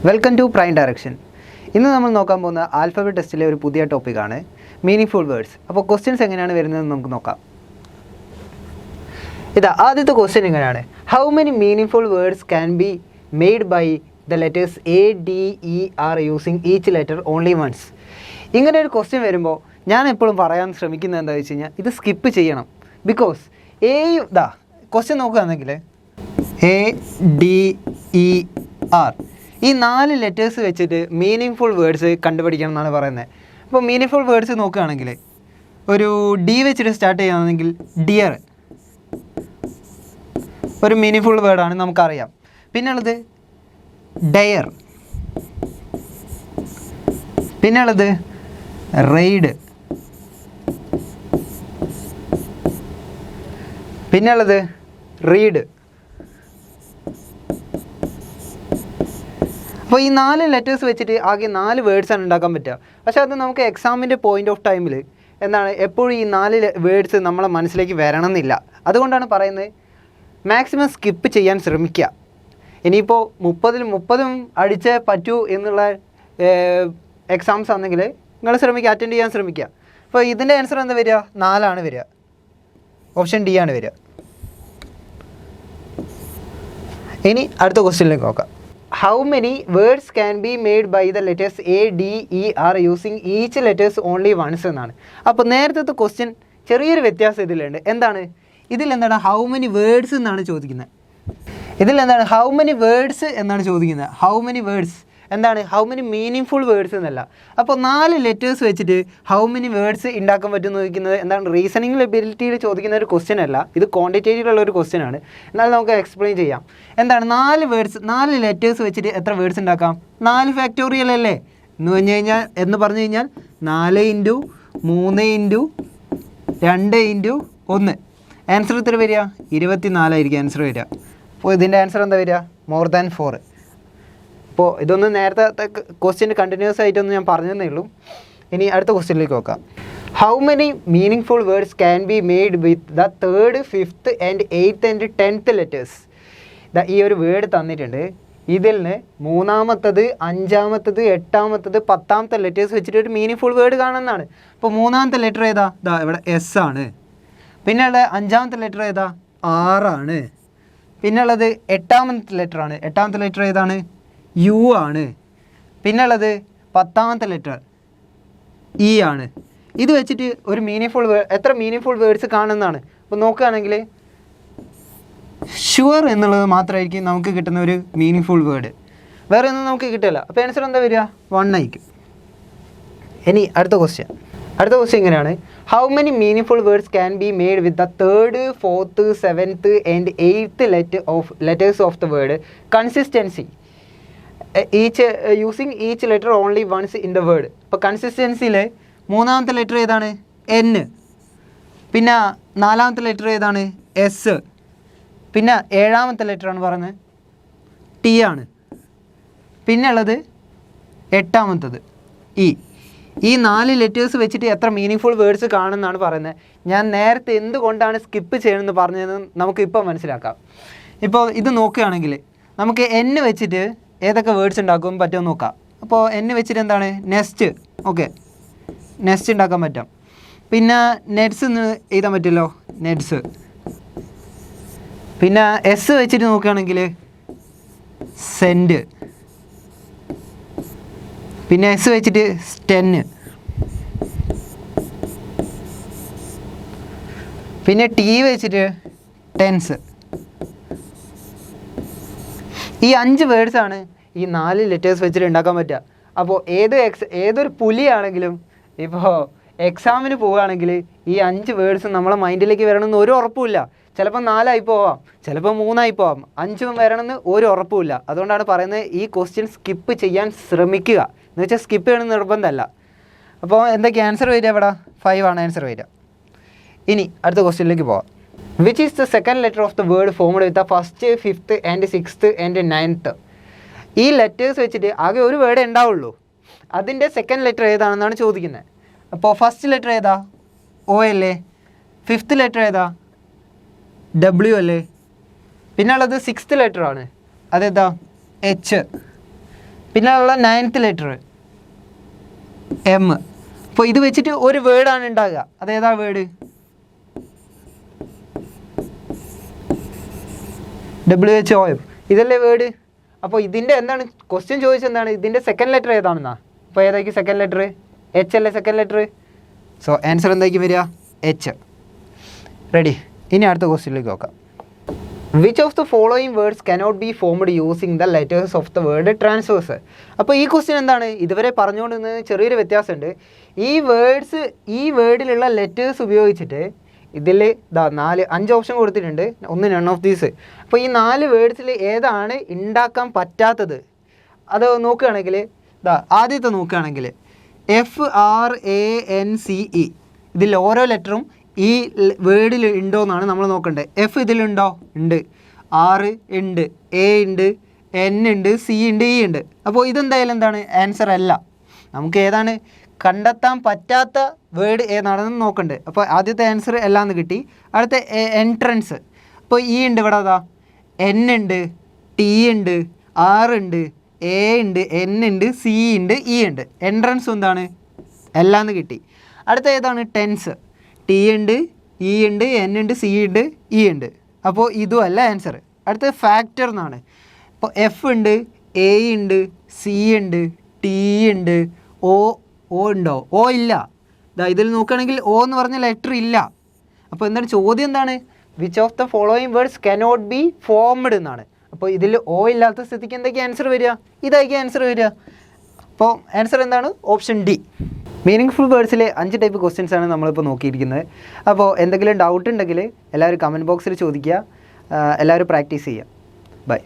Welcome to prime direction. ഇന്ന് നമ്മൾ നോക്കാൻ പോകുന്ന ആൽഫബറ്റ് ടെസ്റ്റിലെ ഒരു പുതിയ ടോപ്പിക്കാണ് മീനിങ് വേർഡ്സ്. അപ്പോൾ ക്വസ്റ്റ്യൻസ് എങ്ങനെയാണ് വരുന്നതെന്ന് നമുക്ക് നോക്കാം. ആദ്യത്തെ ക്വസ്റ്റ്യൻ എങ്ങനെയാണ്, how many meaning words can be made by the letters ADER using each letter only once. ഇങ്ങനെ ഒരു ക്വസ്റ്റ്യൻ വരുമ്പോൾ ഞാൻ എപ്പോഴും പറയാൻ ശ്രമിക്കുന്നത് എന്താണെന്ന് വെച്ച് കഴിഞ്ഞാൽ ഇത് സ്കിപ്പ് ചെയ്യണം. ബിക്കോസ് ക്വസ്റ്റ്യൻ നോക്കുകയാണെങ്കിൽ ADER ഈ 4 ലെറ്റേഴ്സ് വെച്ചിട്ട് മീനിങ് വേർഡ്സ് കണ്ടുപിടിക്കണം എന്നാണ് പറയുന്നത്. അപ്പോൾ മീനിങ് വേർഡ്സ് നോക്കുകയാണെങ്കിൽ ഒരു D വെച്ചിട്ട് സ്റ്റാർട്ട് ചെയ്യുകയാണെങ്കിൽ ഡിയർ ഒരു മീനിങ് വേർഡാണ്, നമുക്കറിയാം. പിന്നുള്ളത് ഡെയർ, പിന്നുള്ളത് റെയ്ഡ്, പിന്നുള്ളത് റീഡ്. അപ്പോൾ ഈ 4 ലെറ്റേഴ്സ് വെച്ചിട്ട് ആകെ 4 വേർഡ്സാണ് ഉണ്ടാക്കാൻ പറ്റുക. പക്ഷേ അത് നമുക്ക് എക്സാമിൻ്റെ പോയിൻ്റ് ഓഫ് ടൈമിൽ എന്താണ് എപ്പോഴും ഈ 4 വേർഡ്സ് നമ്മളെ മനസ്സിലേക്ക് വരണം എന്നില്ല. അതുകൊണ്ടാണ് പറയുന്നത് മാക്സിമം സ്കിപ്പ് ചെയ്യാൻ ശ്രമിക്കുക. ഇനിയിപ്പോൾ 30 അടിച്ചേ പറ്റൂ എന്നുള്ള എക്സാംസ് ആണെങ്കിൽ നിങ്ങൾ ശ്രമിക്കുക, അറ്റൻഡ് ചെയ്യാൻ ശ്രമിക്കുക. അപ്പോൾ ഇതിൻ്റെ ആൻസർ എന്താ വരിക? 4 വരിക. ഓപ്ഷൻ D ആണ് വരിക. ഇനി അടുത്ത ക്വസ്റ്റ്യനിലേക്ക് നോക്കാം. How many words can be made by the letters ADER using each letters only once എന്നാണ്. അപ്പോൾ നേരത്തെ ക്വസ്റ്റ്യൻ ചെറിയൊരു വ്യത്യാസം ഇതിലുണ്ട്. ഇതിലെന്താണ് ഹൗ മെനി വേർഡ്സ് എന്നാണ് ചോദിക്കുന്നത്. ഹൗ മെനി വേർഡ്സ് എന്നാണ് ചോദിക്കുന്നത്. ഹൗ മെനി വേർഡ്സ് എന്താണ്, ഹൗ മെനി മീനിങ് വേർഡ്സ് എന്നല്ല. അപ്പോൾ 4 ലെറ്റേഴ്സ് വെച്ചിട്ട് ഹൗ മെനി വേർഡ്സ് ഉണ്ടാക്കാൻ പറ്റുമെന്ന് ചോദിക്കുന്നത് എന്താണ്, റീസണിങ് എബിലിറ്റിയിൽ ചോദിക്കുന്ന ഒരു ക്വസ്റ്റ്യൻ അല്ല, ഇത് ക്വാണ്ടിറ്റേറ്റീവിലുള്ള ഒരു ക്വസ്റ്റ്യൻ ആണ്. എന്നാൽ നമുക്ക് എക്സ്പ്ലെയിൻ ചെയ്യാം. 4 ലെറ്റേഴ്സ് വെച്ചിട്ട് എത്ര വേർഡ്സ് ഉണ്ടാക്കാം? 4 ഫാക്ടോറിയൽ അല്ലേ എന്ന് പറഞ്ഞു കഴിഞ്ഞാൽ 4 × 3 × 2 × 1. ആൻസർ എത്ര വരിക? 24 ആയിരിക്കും ആൻസർ വരിക. അപ്പോൾ ഇതിൻ്റെ ആൻസർ എന്താ വരിക? More than 4. അപ്പോൾ ഇതൊന്ന് നേരത്തെ ക്വസ്റ്റ്യൻ കണ്ടിന്യൂസ് ആയിട്ടൊന്ന് ഞാൻ പറഞ്ഞതേ ഉള്ളൂ. ഇനി അടുത്ത ക്വസ്റ്റ്യനിലേക്ക് നോക്കാം. How many meaning words can be made with the 3rd, 5th and 8th and 10th letters? ഈ ഒരു വേർഡ് തന്നിട്ടുണ്ട്. ഇതിൽ നിന്ന് 3ാമത്തത്, 5ാമത്തത്, 8ാമത്തത്, 10ാമത്തെ ലെറ്റേഴ്സ് വെച്ചിട്ട് ഒരു മീനിങ് വേർഡ് കാണുന്നതാണ്. അപ്പോൾ 3ാമത്തെ ലെറ്റർ ഏതാ? ഇവിടെ S ആണ്. പിന്നെ ഉള്ളത് 5ാമത്തെ ലെറ്റർ ഏതാ? R ആണ്. പിന്നെ ഉള്ളത് 8ാമത്തെ ലെറ്റർ ആണ്. 8ാമത്തെ ലെറ്റർ ഏതാണ്? U ആണ്. പിന്നുള്ളത് 10ാമത്തെ ലെറ്റർ E ആണ്. ഇത് വെച്ചിട്ട് ഒരു എത്ര മീനിങ് വേർഡ്സ് കാണുന്നതാണ്. അപ്പോൾ നോക്കുകയാണെങ്കിൽ ഷുവർ എന്നുള്ളത് മാത്രമായിരിക്കും നമുക്ക് കിട്ടുന്ന ഒരു മീനിങ് വേർഡ്, വേറെ ഒന്നും നമുക്ക് കിട്ടില്ല. അപ്പോൾ ആൻസർ എന്താ വരിക? 1 ആയിരിക്കും. ഇനി അടുത്ത ക്വസ്റ്റ്യൻ ഇങ്ങനെയാണ്, how many meaning words can be made with the 3rd, 4th, 7th and 8th letters of the word consistency using each letter only once in the word. ഇപ്പോൾ കൺസിസ്റ്റൻസിയിൽ 3ാമത്തെ ലെറ്റർ ഏതാണ്? N. പിന്നെ 4ാമത്തെ ലെറ്റർ ഏതാണ്? S. പിന്നെ 7ാമത്തെ ലെറ്ററാണ് പറയുന്നത് T ആണ്. പിന്നെ ഉള്ളത് 8ാമത്തത് E. ഈ 4 ലെറ്റേഴ്സ് വെച്ചിട്ട് എത്ര മീനിങ് വേർഡ്സ് കാണുമെന്നാണ് പറയുന്നത്. ഞാൻ നേരത്തെ എന്തുകൊണ്ടാണ് സ്കിപ്പ് ചെയ്യണമെന്ന് പറഞ്ഞതെന്ന് നമുക്കിപ്പോൾ മനസ്സിലാക്കാം. ഇപ്പോൾ ഇത് നോക്കുകയാണെങ്കിൽ നമുക്ക് N വെച്ചിട്ട് ഏതൊക്കെ വേർഡ്സ് ഉണ്ടാക്കും പറ്റുമെന്ന് നോക്കാം. അപ്പോൾ N വെച്ചിട്ട് എന്താണ്? നെസ്റ്റ്. ഓക്കെ, നെസ്റ്റ് ഉണ്ടാക്കാൻ പറ്റും. പിന്നെ നെറ്റ്സ് എന്ന് എഴുതാൻ പറ്റുമല്ലോ, നെറ്റ്സ്. പിന്നെ S വെച്ചിട്ട് നോക്കുകയാണെങ്കിൽ സെൻഡ്. പിന്നെ S വെച്ചിട്ട് സ്റ്റെന്ന്. പിന്നെ T വെച്ചിട്ട് ടെൻസ്. ഈ 5 വേർഡ്സാണ് ഈ 4 ലെറ്റേഴ്സ് വെച്ചിട്ട് ഉണ്ടാക്കാൻ പറ്റുക. അപ്പോൾ ഏതൊരു പുലിയാണെങ്കിലും ഇപ്പോൾ എക്സാമിന് പോവുകയാണെങ്കിൽ ഈ 5 വേർഡ്സ് നമ്മളെ മൈൻഡിലേക്ക് വരണമെന്ന് ഒരു ഉറപ്പുമില്ല. ചിലപ്പോൾ 4 ആയി പോവാം, ചിലപ്പോൾ 3 ആയി പോവാം, 5 വരണമെന്ന് ഒരു ഉറപ്പുമില്ല. അതുകൊണ്ടാണ് പറയുന്നത് ഈ ക്വസ്റ്റ്യൻ സ്കിപ്പ് ചെയ്യാൻ ശ്രമിക്കുക. എന്ന് വെച്ചാൽ സ്കിപ്പ് ചെയ്യണമെന്ന് നിർബന്ധമല്ല. അപ്പോൾ എന്തൊക്കെ ആൻസർ വരിക? ഇവിടെ 5 ആണ് ആൻസർ വരിക. ഇനി അടുത്ത ക്വസ്റ്റ്യനിലേക്ക് പോവാം. Which is the second letter of the word formed with the 1st, 5th and 6th and 9th? ഈ ലെറ്റേഴ്സ് വെച്ചിട്ട് ആകെ ഒരു വേർഡ് ഉണ്ടാവുള്ളൂ. അതിൻ്റെ സെക്കൻഡ് ലെറ്റർ ഏതാണെന്നാണ് ചോദിക്കുന്നത്. അപ്പോൾ ഫസ്റ്റ് ലെറ്റർ ഏതാ? O അല്ലേ. 5th ലെറ്റർ ഏതാ? W അല്ലേ. പിന്നെ ഉള്ളത് 6th ലെറ്റർ ആണ്, അതേതാ? H. പിന്നെ ഉള്ള 9th ലെറ്റർ എം. അപ്പോൾ ഇത് വെച്ചിട്ട് ഒരു വേർഡാണ് ഉണ്ടാകുക. അതേതാ വേർഡ്? WHOF. ഇതല്ലേ വേർഡ്? അപ്പോൾ ഇതിൻ്റെ എന്താണ് ക്വസ്റ്റ്യൻ ചോദിച്ചെന്താണ് ഇതിൻ്റെ സെക്കൻഡ് ലെറ്റർ ഏതാണെന്നാ. അപ്പോൾ ഏതായിരിക്കും സെക്കൻഡ് ലെറ്റർ? എച്ച് അല്ലേ സെക്കൻഡ് ലെറ്റർ. സോ ആൻസർ എന്തായിരിക്കും വരിക? എച്ച്. റെഡി. ഇനി അടുത്ത ക്വസ്റ്റ്യനിലേക്ക് നോക്കാം. Which of the following words cannot be formed using the letters of the word transverse. അപ്പോൾ ഈ ക്വസ്റ്റ്യൻ എന്താണ്? ഇതുവരെ പറഞ്ഞുകൊണ്ടിരുന്നത് ചെറിയൊരു വ്യത്യാസമുണ്ട്. ഈ വേർഡിലുള്ള ലെറ്റേഴ്സ് ഉപയോഗിച്ചിട്ട് ഇതിൽ 5 ഓപ്ഷൻ കൊടുത്തിട്ടുണ്ട്. ഒന്ന് നൺ ഓഫ് ദീസ്. അപ്പോൾ ഈ 4 വേർഡ്സിൽ ഏതാണ് ഉണ്ടാക്കാൻ പറ്റാത്തത് അത് നോക്കുകയാണെങ്കിൽ ആദ്യത്തെ നോക്കുകയാണെങ്കിൽ FRANCE. ഇതിൽ ഓരോ ലെറ്ററും ഈ വേർഡിൽ ഉണ്ടോ എന്നാണ് നമ്മൾ നോക്കേണ്ടത്. എഫ് ഇതിലുണ്ടോ? ഉണ്ട്. R ഉണ്ട്, A ഉണ്ട്, N ഉണ്ട്, C ഉണ്ട്, E ഉണ്ട്. അപ്പോൾ ഇതെന്തായാലും എന്താണ്? ആൻസർ അല്ല. നമുക്ക് ഏതാണ് കണ്ടെത്താൻ പറ്റാത്ത വേർഡ് ഏതാണെന്ന് നോക്കണ്ടേ. അപ്പോൾ ആദ്യത്തെ ആൻസർ എല്ലാന്ന് കിട്ടി. അടുത്ത എൻട്രൻസ്. അപ്പോൾ E ഉണ്ട് ഇവിടെ, N ഉണ്ട്, T ഉണ്ട്, R ഉണ്ട്, A ഉണ്ട്, N ഉണ്ട്, C ഉണ്ട്, E ഉണ്ട്. എൻട്രൻസ് എന്താണ്? എല്ലാന്ന് കിട്ടി. അടുത്ത ഏതാണ്? ടെൻസ്. T ഉണ്ട്, E ഉണ്ട്, N ഉണ്ട്, C ഉണ്ട്, E ഉണ്ട്. അപ്പോൾ ഇതും അല്ല ആൻസർ. അടുത്ത ഫാക്ടർ എന്നാണ്. ഇപ്പോൾ F ഉണ്ട്, A ഉണ്ട്, C ഉണ്ട്, T ഉണ്ട്, O ഉണ്ടോ? O ഇല്ല. ഇതിൽ നോക്കുകയാണെങ്കിൽ O എന്ന് പറഞ്ഞ ലെറ്റർ ഇല്ല. അപ്പോൾ എന്താണ് ചോദ്യം? എന്താണ്? Which of the following words cannot be formed എന്നാണ്. അപ്പോൾ ഇതിൽ O ഇല്ലാത്ത സ്ഥിതിക്ക് എന്തൊക്കെ ആൻസർ വരിക? ഇതായിരിക്കും ആൻസർ വരിക. അപ്പോൾ ആൻസർ എന്താണ്? Option D. മീനിങ്ഫുൾ വേർഡ്സിലെ 5 ടൈപ്പ് ക്വസ്റ്റ്യൻസ് ആണ് നമ്മളിപ്പോൾ നോക്കിയിരിക്കുന്നത്. അപ്പോൾ എന്തെങ്കിലും ഡൗട്ട് ഉണ്ടെങ്കിൽ എല്ലാവരും കമൻറ്റ് ബോക്സിൽ ചോദിക്കുക. എല്ലാവരും പ്രാക്ടീസ് ചെയ്യുക. ബൈ.